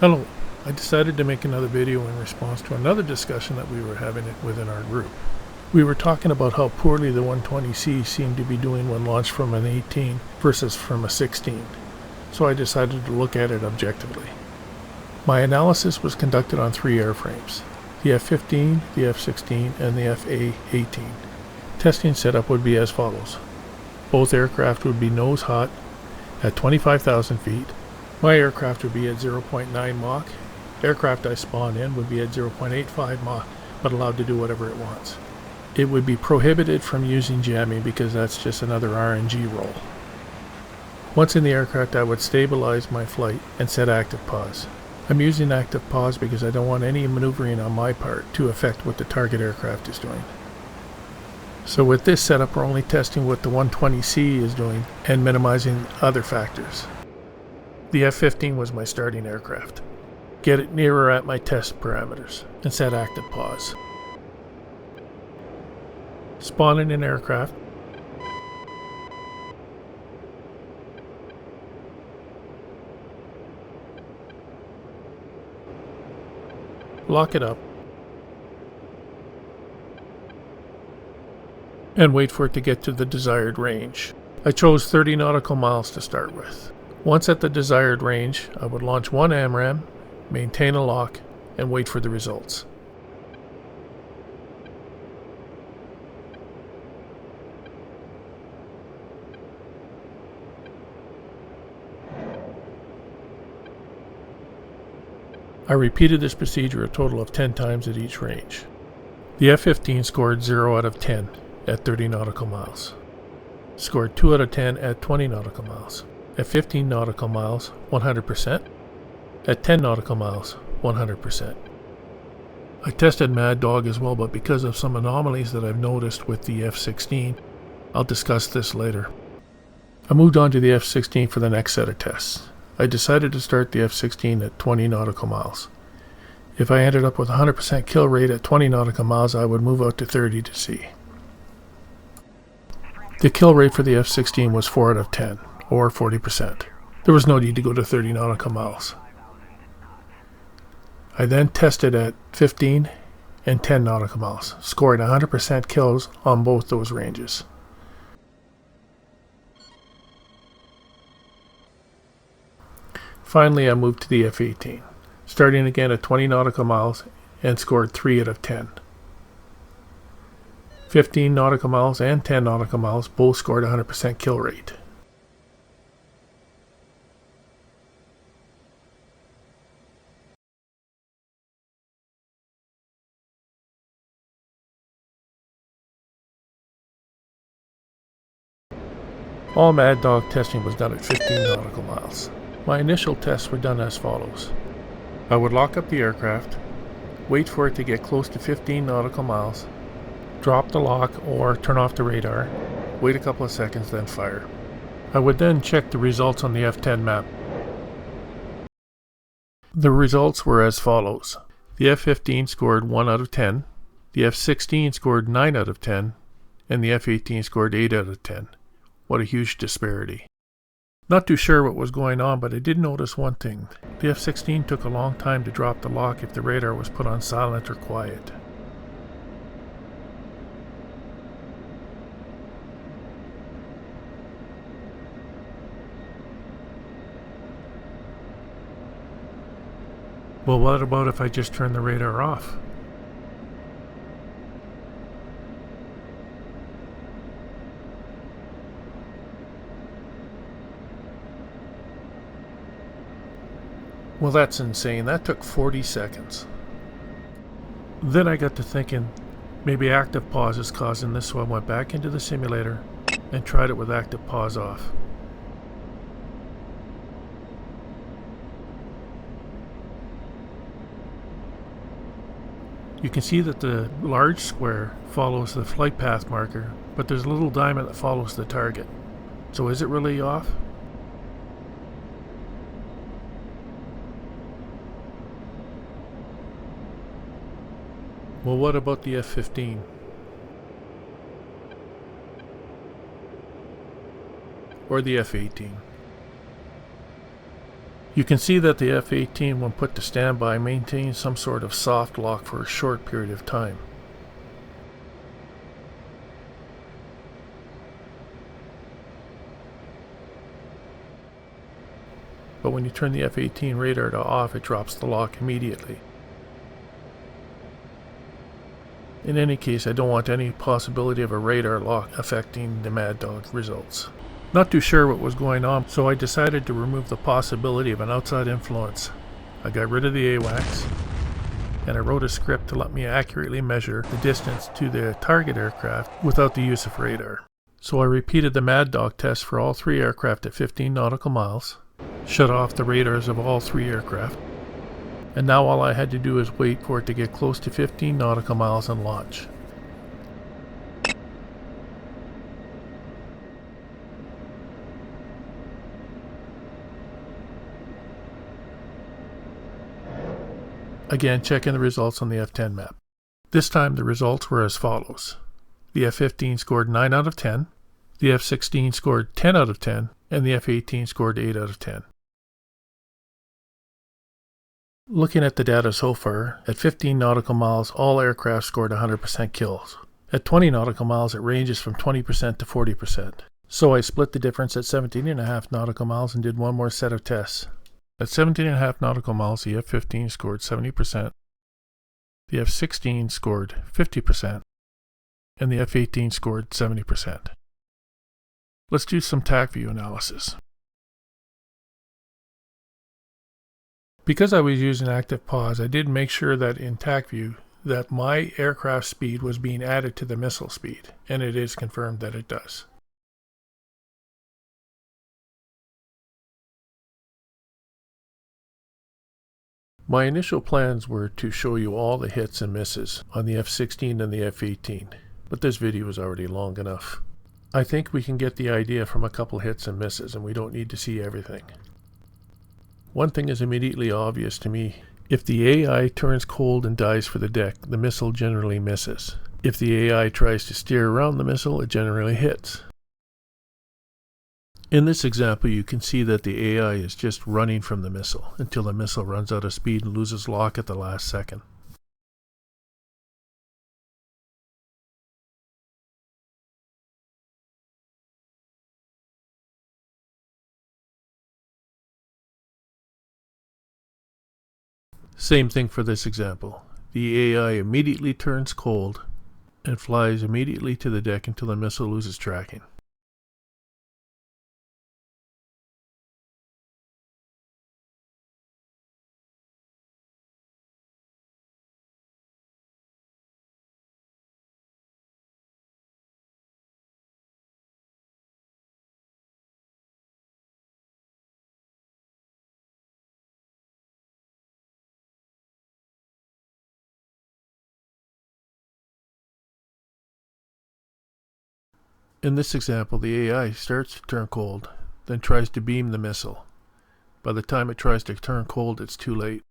Hello, I decided to make another video in response to another discussion that we were having within our group. We were talking about how poorly the 120C seemed to be doing when launched from an 18 versus from a 16, so I decided to look at it objectively. My analysis was conducted on 3 airframes, the F-15, the F-16, and the FA-18. Testing setup would be as follows. Both aircraft would be nose hot at 25,000 feet. My aircraft would be at 0.9 Mach. Aircraft I spawn in would be at 0.85 Mach, but allowed to do whatever it wants. It would be prohibited from using jamming because that's just another RNG roll. Once in the aircraft, I would stabilize my flight and set active pause. I'm using active pause because I don't want any maneuvering on my part to affect what the target aircraft is doing. So with this setup, we're only testing what the 120C is doing and minimizing other factors. The F-15 was my starting aircraft. Get it nearer at my test parameters and set active pause. Spawn in an aircraft. Lock it up. And wait for it to get to the desired range. I chose 30 nautical miles to start with. Once at the desired range, I would launch one AMRAAM, maintain a lock, and wait for the results. I repeated this procedure a total of 10 times at each range. The F-15 scored 0 out of 10 at 30 nautical miles. Scored 2 out of 10 at 20 nautical miles. At 15 nautical miles, 100%. At 10 nautical miles, 100%. I tested MADDOG as well, but because of some anomalies that I've noticed with the F-16, I'll discuss this later. I moved on to the F-16 for the next set of tests. I decided to start the F-16 at 20 nautical miles. If I ended up with 100% kill rate at 20 nautical miles, I would move out to 30 to see. The kill rate for the F-16 was 4 out of 10, or 40%. There was no need to go to 30 nautical miles. I then tested at 15 and 10 nautical miles, scoring 100% kills on both those ranges. Finally, I moved to the F-18, starting again at 20 nautical miles and scored 3 out of 10. 15 nautical miles and 10 nautical miles both scored 100% kill rate. All MADDOG testing was done at 15 nautical miles. My initial tests were done as follows. I would lock up the aircraft, wait for it to get close to 15 nautical miles, drop the lock or turn off the radar, wait a couple of seconds, then fire. I would then check the results on the F-10 map. The results were as follows. The F-15 scored 1 out of 10, the F-16 scored 9 out of 10, and the F-18 scored 8 out of 10. What a huge disparity. Not too sure what was going on, but I did notice one thing. The F-16 took a long time to drop the lock if the radar was put on silent or quiet. Well, what about if I just turn the radar off? Well, that's insane. That took 40 seconds. Then I got to thinking, maybe active pause is causing this, so I went back into the simulator and tried it with active pause off. You can see that the large square follows the flight path marker, but there's a little diamond that follows the target. So is it really off? Well, what about the F-15? Or the F-18? You can see that the F-18, when put to standby, maintains some sort of soft lock for a short period of time. But when you turn the F-18 radar to off, it drops the lock immediately. In any case, I don't want any possibility of a radar lock affecting the MADDOG results. Not too sure what was going on, so I decided to remove the possibility of an outside influence. I got rid of the AWACS, and I wrote a script to let me accurately measure the distance to the target aircraft without the use of radar. So I repeated the MADDOG test for all 3 aircraft at 15 nautical miles, shut off the radars of all 3 aircraft, and now all I had to do is wait for it to get close to 15 nautical miles and launch. Again, checking the results on the F-10 map. This time the results were as follows. The F-15 scored 9 out of 10, the F-16 scored 10 out of 10, and the F-18 scored 8 out of 10. Looking at the data so far, at 15 nautical miles, all aircraft scored 100% kills. At 20 nautical miles, it ranges from 20% to 40%. So I split the difference at 17.5 nautical miles and did one more set of tests. At 17.5 nautical miles, the F-15 scored 70%, the F-16 scored 50%, and the F-18 scored 70%. Let's do some TacView analysis. Because I was using active pause, I did make sure that in TacView that my aircraft speed was being added to the missile speed, and it is confirmed that it does. My initial plans were to show you all the hits and misses on the F-16 and the F-18, but this video is already long enough. I think we can get the idea from a couple hits and misses, and we don't need to see everything. One thing is immediately obvious to me. If the AI turns cold and dives for the deck, the missile generally misses. If the AI tries to steer around the missile, it generally hits. In this example, you can see that the AI is just running from the missile until the missile runs out of speed and loses lock at the last second. Same thing for this example. The AI immediately turns cold and flies immediately to the deck until the missile loses tracking. In this example, the AI starts to turn cold, then tries to beam the missile. By the time it tries to turn cold, it's too late.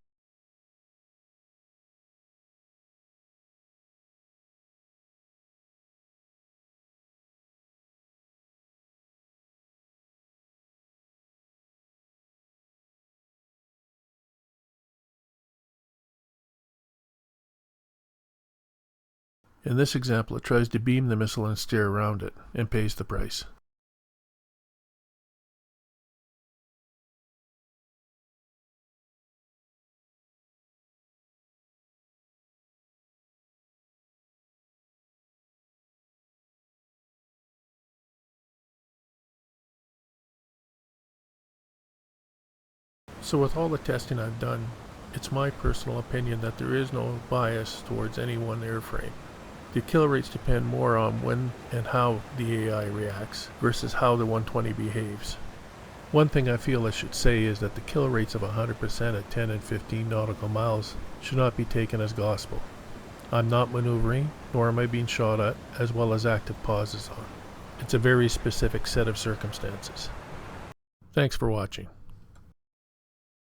In this example, it tries to beam the missile and steer around it, and pays the price. So with all the testing I've done, it's my personal opinion that there is no bias towards any one airframe. The kill rates depend more on when and how the AI reacts versus how the 120 behaves. One thing I feel I should say is that the kill rates of 100% at 10 and 15 nautical miles should not be taken as gospel. I'm not maneuvering, nor am I being shot at, as well as active pauses on. It's a very specific set of circumstances. Thanks for watching.